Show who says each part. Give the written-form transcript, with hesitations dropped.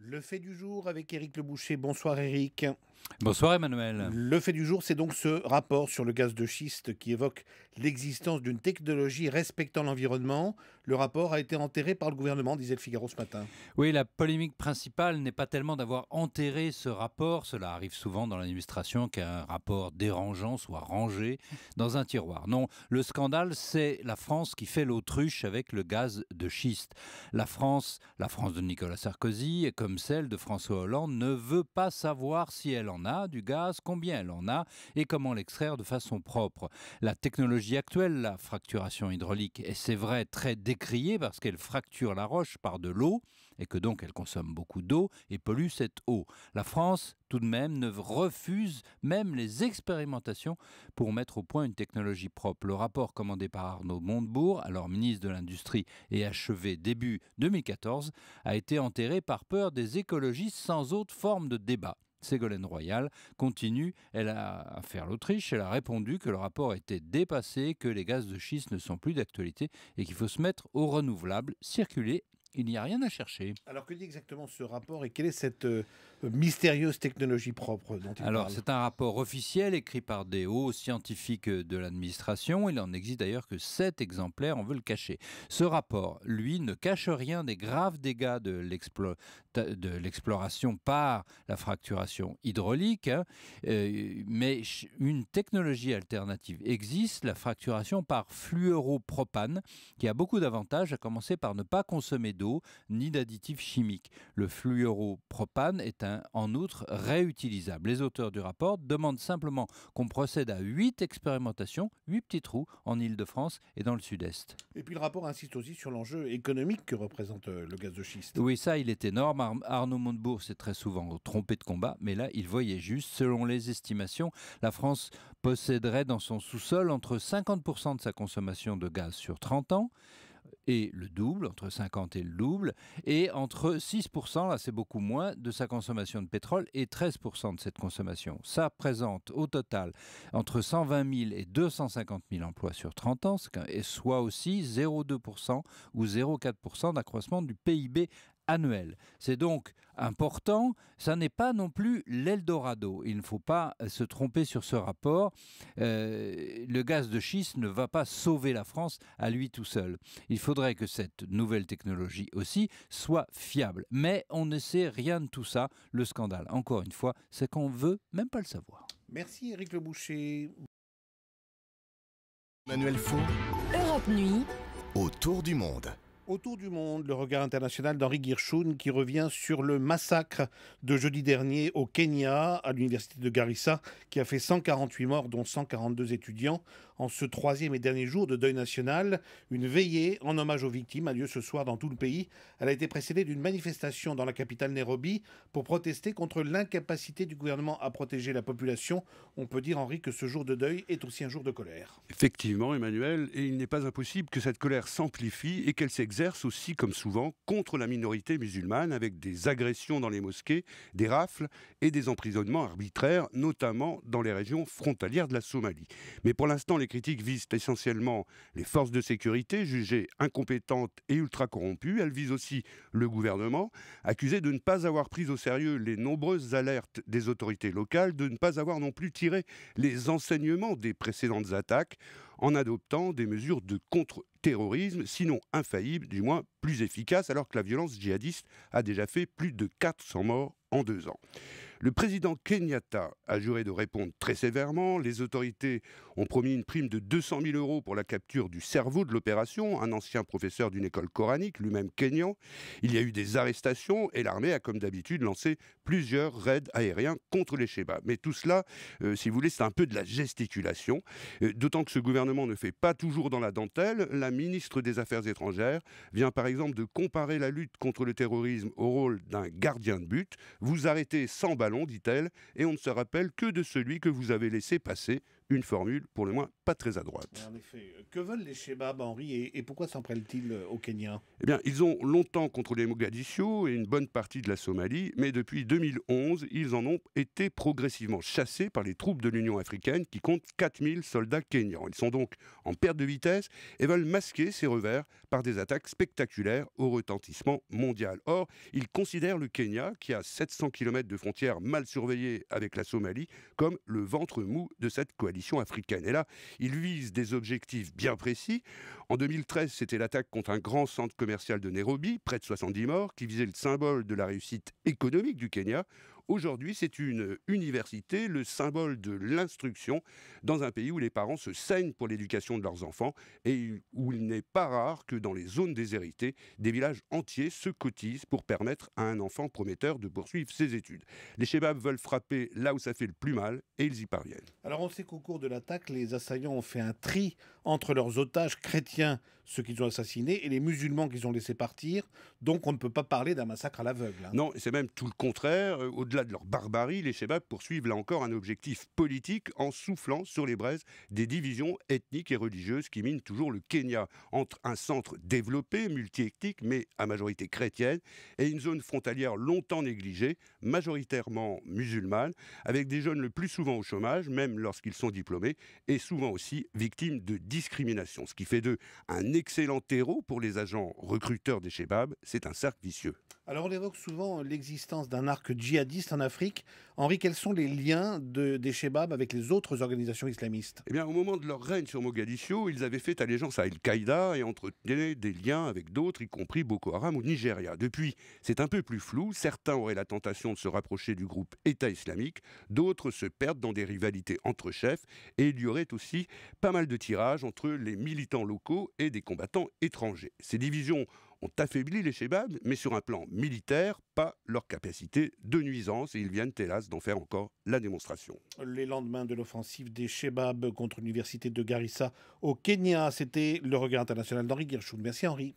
Speaker 1: Le fait du jour avec Éric Le Boucher. Bonsoir Éric.
Speaker 2: Bonsoir Emmanuel.
Speaker 1: Le fait du jour, c'est donc ce rapport sur le gaz de schiste qui évoque l'existence d'une technologie respectant l'environnement. Le rapport a été enterré par le gouvernement, disait le Figaro ce matin.
Speaker 2: Oui, la polémique principale n'est pas tellement d'avoir enterré ce rapport, cela arrive souvent dans l'administration qu'un rapport dérangeant soit rangé dans un tiroir. Non, le scandale, c'est la France qui fait l'autruche avec le gaz de schiste. La France de Nicolas Sarkozy, comme celle de François Hollande, ne veut pas savoir si elle en a du gaz, combien elle en a et comment l'extraire de façon propre. La technologie actuelle, la fracturation hydraulique, est c'est vrai très décriée parce qu'elle fracture la roche par de l'eau et que donc elle consomme beaucoup d'eau et pollue cette eau. La France, tout de même, ne refuse même les expérimentations pour mettre au point une technologie propre. Le rapport commandé par Arnaud Montebourg, alors ministre de l'Industrie et achevé début 2014, a été enterré par peur des écologistes sans autre forme de débat. Ségolène Royal continue, elle a à faire l'Autriche, elle a répondu que le rapport était dépassé, que les gaz de schiste ne sont plus d'actualité et qu'il faut se mettre aux renouvelables, circuler. Il n'y a rien à chercher.
Speaker 1: Alors que dit exactement ce rapport et quelle est cette mystérieuse technologie propre dont il
Speaker 2: Alors,
Speaker 1: parle?
Speaker 2: c'est un rapport officiel écrit par des hauts scientifiques de l'administration. Il en existe d'ailleurs que 7 exemplaires, on veut le cacher. Ce rapport, lui, ne cache rien des graves dégâts de l'exploration par la fracturation hydraulique, hein. Mais une technologie alternative existe, la fracturation par fluoropropane, qui a beaucoup d'avantages, à commencer par ne pas consommer d'eau ni d'additifs chimiques. Le fluoropropane est en outre réutilisable. Les auteurs du rapport demandent simplement qu'on procède à 8 expérimentations, 8 petits trous en Île-de-France et dans le Sud-Est.
Speaker 1: Et puis le rapport insiste aussi sur l'enjeu économique que représente le gaz de schiste.
Speaker 2: Oui, ça, il est énorme. Arnaud Montebourg s'est très souvent trompé de combat, mais là, il voyait juste. Selon les estimations, la France posséderait dans son sous-sol entre 50% de sa consommation de gaz sur 30 ans, et le double, entre 50 et le double, et entre 6%, là c'est beaucoup moins, de sa consommation de pétrole et 13% de cette consommation. Ça représente au total entre 120 000 et 250 000 emplois sur 30 ans, et soit aussi 0,2% ou 0,4% d'accroissement du PIB annuel. C'est donc important, ça n'est pas non plus l'Eldorado. Il ne faut pas se tromper sur ce rapport. Le gaz de schiste ne va pas sauver la France à lui tout seul. Il faudrait que cette nouvelle technologie aussi soit fiable. Mais on ne sait rien de tout ça. Le scandale, encore une fois, c'est qu'on ne veut même pas le savoir.
Speaker 1: Merci Éric Le Boucher.
Speaker 3: Manuel Faux,
Speaker 4: Europe Nuit,
Speaker 3: autour du monde.
Speaker 1: Autour du monde, le regard international d'Henri Guirchoun qui revient sur le massacre de jeudi dernier au Kenya, à l'université de Garissa, qui a fait 148 morts, dont 142 étudiants. En ce troisième et dernier jour de deuil national, une veillée en hommage aux victimes a lieu ce soir dans tout le pays. Elle a été précédée d'une manifestation dans la capitale Nairobi pour protester contre l'incapacité du gouvernement à protéger la population. On peut dire, Henri, que ce jour de deuil est aussi un jour de colère.
Speaker 5: Effectivement, Emmanuel, et il n'est pas impossible que cette colère s'amplifie et qu'elle s'exerce aussi, comme souvent, contre la minorité musulmane, avec des agressions dans les mosquées, des rafles et des emprisonnements arbitraires, notamment dans les régions frontalières de la Somalie. Mais pour l'instant, les critiques visent essentiellement les forces de sécurité, jugées incompétentes et ultra corrompues. Elles visent aussi le gouvernement, accusé de ne pas avoir pris au sérieux les nombreuses alertes des autorités locales, de ne pas avoir non plus tiré les enseignements des précédentes attaques, en adoptant des mesures de contre-terrorisme, sinon infaillibles, du moins plus efficaces, alors que la violence djihadiste a déjà fait plus de 400 morts en 2 ans. Le président Kenyatta a juré de répondre très sévèrement. Les autorités ont promis une prime de 200 000 € pour la capture du cerveau de l'opération, un ancien professeur d'une école coranique, lui-même kényan. Il y a eu des arrestations et l'armée a, comme d'habitude, lancé plusieurs raids aériens contre les Shebabs. Mais tout cela, si vous voulez, c'est un peu de la gesticulation. D'autant que ce gouvernement ne fait pas toujours dans la dentelle. La ministre des Affaires étrangères vient par exemple de comparer la lutte contre le terrorisme au rôle d'un gardien de but. Vous arrêtez sans ballon, dit-elle, et on ne se rappelle que de celui que vous avez laissé passer, une formule pour le moins pas très à droite.
Speaker 1: En effet. Que veulent les Chebabs, Henri, et pourquoi s'en prennent-ils au Kenya?
Speaker 5: Eh bien, ils ont longtemps contrôlé Mogadiscio et une bonne partie de la Somalie, mais depuis 2011, ils en ont été progressivement chassés par les troupes de l'Union africaine qui comptent 4000 soldats kenyans. Ils sont donc en perte de vitesse et veulent masquer ces revers par des attaques spectaculaires au retentissement mondial. Or, ils considèrent le Kenya, qui a 700 km de frontières mal surveillées avec la Somalie, comme le ventre mou de cette coalition africaine. Et là, ils visent des objectifs bien précis. En 2013, c'était l'attaque contre un grand centre commercial de Nairobi, près de 70 morts, qui visait le symbole de la réussite économique du Kenya. Aujourd'hui, c'est une université, le symbole de l'instruction, dans un pays où les parents se saignent pour l'éducation de leurs enfants et où il n'est pas rare que dans les zones déshéritées, des villages entiers se cotisent pour permettre à un enfant prometteur de poursuivre ses études. Les Chebabs veulent frapper là où ça fait le plus mal et ils y parviennent.
Speaker 1: Alors on sait qu'au cours de l'attaque, les assaillants ont fait un tri entre leurs otages chrétiens, ceux qu'ils ont assassinés, et les musulmans qu'ils ont laissés partir. Donc on ne peut pas parler d'un massacre à l'aveugle.
Speaker 5: Non, c'est même tout le contraire. Au-delà de leur barbarie, les Chebabs poursuivent là encore un objectif politique en soufflant sur les braises des divisions ethniques et religieuses qui minent toujours le Kenya entre un centre développé, multi-ethnique, mais à majorité chrétienne, et une zone frontalière longtemps négligée, majoritairement musulmane, avec des jeunes le plus souvent au chômage, même lorsqu'ils sont diplômés, et souvent aussi victimes de discrimination. Ce qui fait d'eux un excellent terreau pour les agents recruteurs des Chebabs. C'est un cercle vicieux.
Speaker 1: Alors on évoque souvent l'existence d'un arc djihadiste en Afrique. Henri, quels sont les liens des Chebabs avec les autres organisations islamistes?
Speaker 5: Eh bien, au moment de leur règne sur Mogadiscio, ils avaient fait allégeance à Al-Qaïda et entretenaient des liens avec d'autres, y compris Boko Haram au Nigeria. Depuis, c'est un peu plus flou. Certains auraient la tentation de se rapprocher du groupe État islamique, d'autres se perdent dans des rivalités entre chefs, et il y aurait aussi pas mal de tirages entre les militants locaux et des combattants étrangers. Ces divisions ont affaibli les Chebabs, mais sur un plan militaire, pas leur capacité de nuisance, et ils viennent, hélas, d'en faire encore la démonstration.
Speaker 1: Les lendemains de l'offensive des Chebabs contre l'université de Garissa au Kenya, c'était le regard international d'Henri Guirchoun. Merci Henri.